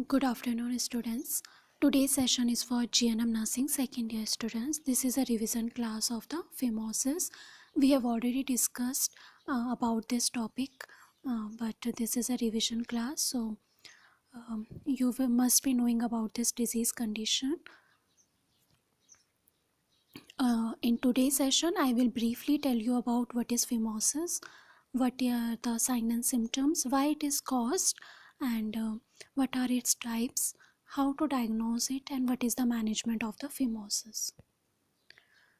Good afternoon, students. Today's session is for GNM Nursing second year students. This is a revision class of the phimosis. We have already discussed about this topic, but this is a revision class, so you must be knowing about this disease condition. In today's session, I will briefly tell you about what is phimosis, what are the signs and symptoms, why it is caused, and what are its types, how to diagnose it, and what is the management of the phimosis.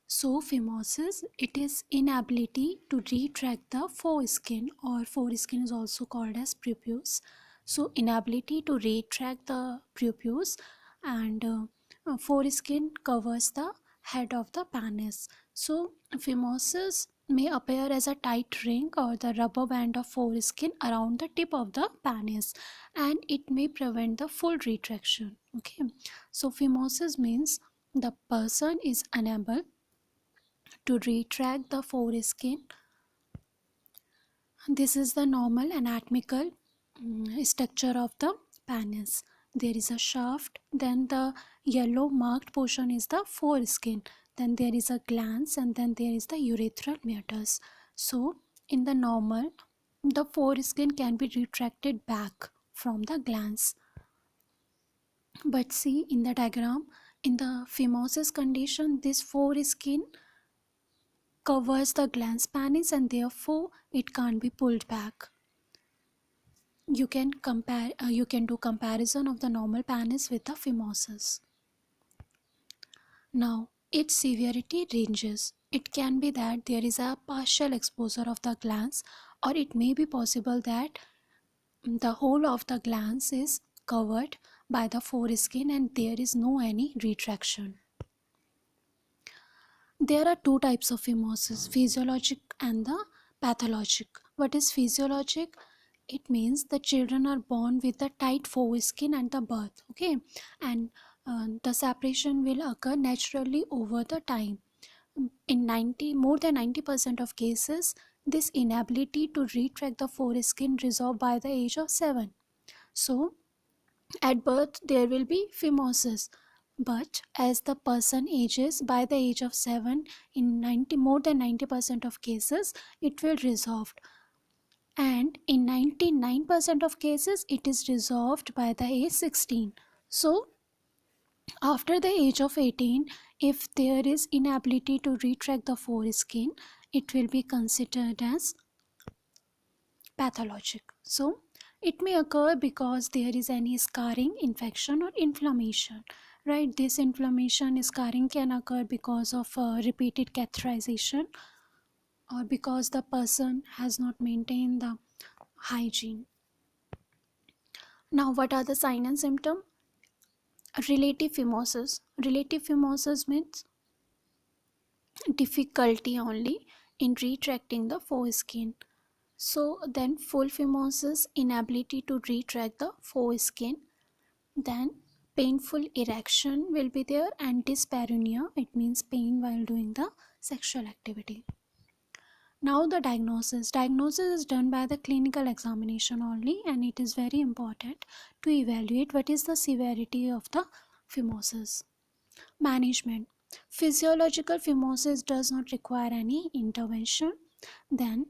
So phimosis, it is inability to retract the foreskin, or foreskin is also called as prepuce. So inability to retract the prepuce, and foreskin covers the head of the penis. So phimosis may appear as a tight ring or the rubber band of foreskin around the tip of the penis, and it may prevent the full retraction. Okay, so phimosis means the person is unable to retract the foreskin. This is the normal anatomical structure of the penis. There is a shaft, then the yellow marked portion is the foreskin, then there is a glans, and then there is the urethral meatus. So in the normal, the foreskin can be retracted back from the glans, but see in the diagram, in the phimosis condition, this foreskin covers the glans penis and therefore it can't be pulled back. You can do comparison of the normal penis with the phimosis. Now its severity ranges. It can be that there is a partial exposure of the glans, or it may be possible that the whole of the glans is covered by the foreskin and there is no any retraction. There are two types of phimosis, physiologic and the pathologic. What is physiologic? It means the children are born with a tight foreskin at the birth, okay, and the separation will occur naturally over the time. In more than 90% of cases, this inability to retract the foreskin resolved by the age of 7. So at birth there will be phimosis, but as the person ages, by the age of 7, in more than 90% of cases it will resolve, and in 99% of cases it is resolved by the age 16. So after the age of 18, if there is inability to retract the foreskin, it will be considered as pathologic. So it may occur because there is any scarring, infection, or inflammation, right? This inflammation, scarring can occur because of repeated catheterization, or because the person has not maintained the hygiene. Now what are the signs and symptoms? Relative phimosis. Relative phimosis means difficulty only in retracting the foreskin. So then full phimosis, inability to retract the foreskin. Then painful erection will be there, and dyspareunia, it means pain while doing the sexual activity. Now the diagnosis. Diagnosis is done by the clinical examination only, and it is very important to evaluate what is the severity of the phimosis. Management. Physiological phimosis does not require any intervention. Then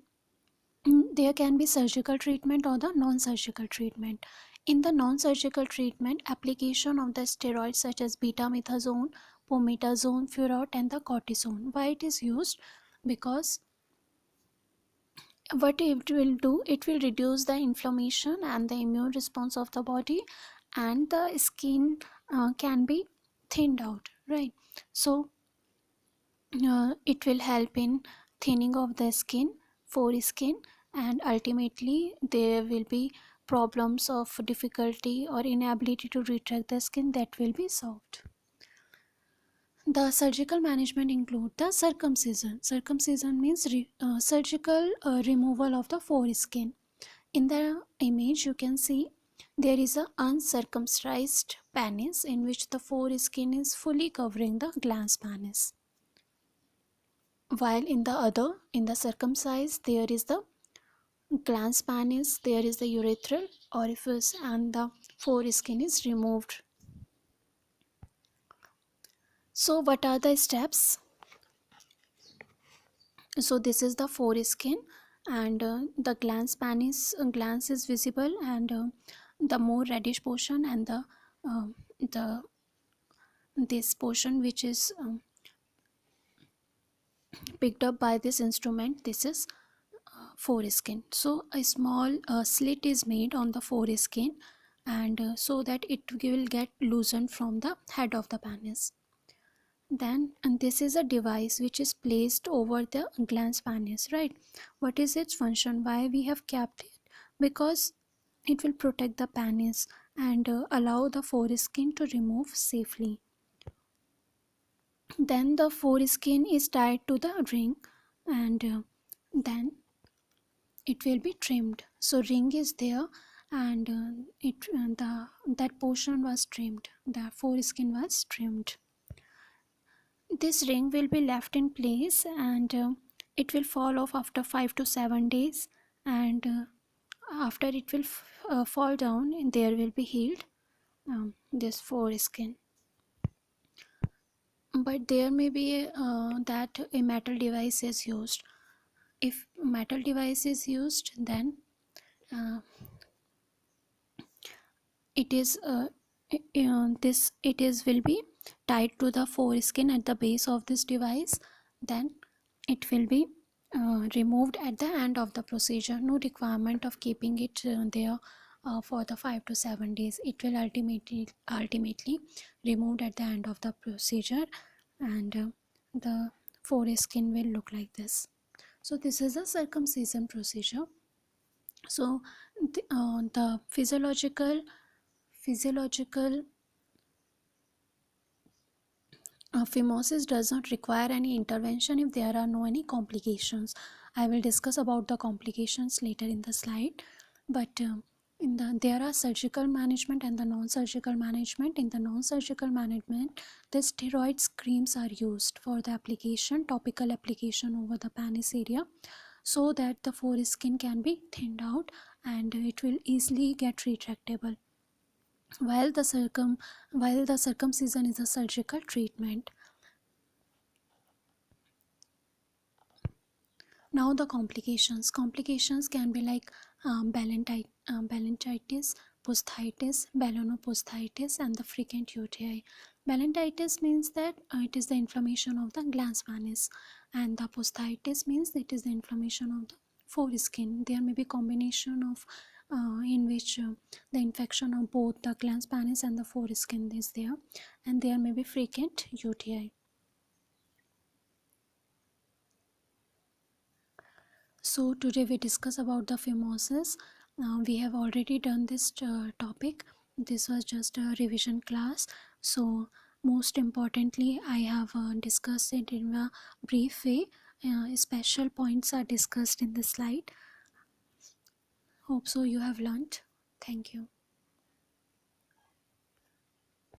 there can be surgical treatment or the non-surgical treatment. In the non-surgical treatment, application of the steroids such as betamethasone, pomethazone, furoate, and the cortisone. Why it is used? Because what it will do, it will reduce the inflammation and the immune response of the body, and the skin can be thinned out, right? So it will help in thinning of the skin, foreskin, and ultimately there will be problems of difficulty or inability to retract the skin that will be solved. The surgical management include the circumcision. Circumcision means surgical removal of the foreskin. In the image you can see there is a uncircumcised penis in which the foreskin is fully covering the glans penis, while in the circumcised, there is the glans penis, there is the urethral orifice and the foreskin is removed. So what are the steps? So this is the foreskin, and the glans is visible, and the more reddish portion, and the this portion which is picked up by this instrument, this is foreskin. So a small slit is made on the foreskin, and so that it will get loosened from the head of the penis. Then, and this is a device which is placed over the glans penis, right? What is its function? Why we have kept it? Because it will protect the penis and allow the foreskin to remove safely. Then the foreskin is tied to the ring, and then it will be trimmed. So ring is there, and that portion was trimmed, the foreskin was trimmed. This ring will be left in place, and it will fall off after 5 to 7 days, and after it will fall down, and there will be healed this foreskin. But there may be that a metal device is used. If metal device is used, then uh, it is this it is will be tied to the foreskin at the base of this device. Then it will be removed at the end of the procedure. No requirement of keeping it there for the 5 to 7 days. It will ultimately removed at the end of the procedure, and the foreskin will look like this. So this is a circumcision procedure. So the physiological phimosis does not require any intervention if there are no any complications. I will discuss about the complications later in the slide. But there are surgical management and the non-surgical management. In the non-surgical management, the steroid creams are used for the application, topical application over the penis area, so that the foreskin can be thinned out and it will easily get retractable, while the circumcision is a surgical treatment. Now the complications can be like balanitis, posthitis, ballonoposthesis, and the frequent UTI. Balanitis means that it is the inflammation of the glans penis, and the posthitis means it is the inflammation of the foreskin. There may be combination of in which the infection of both the glans penis and the foreskin is there, and there may be frequent UTI. So today we discuss about the phimosis. We have already done this topic. This was just a revision class. So most importantly, I have discussed it in a brief way. Special points are discussed in the slide. Hope so you have learnt. Thank you.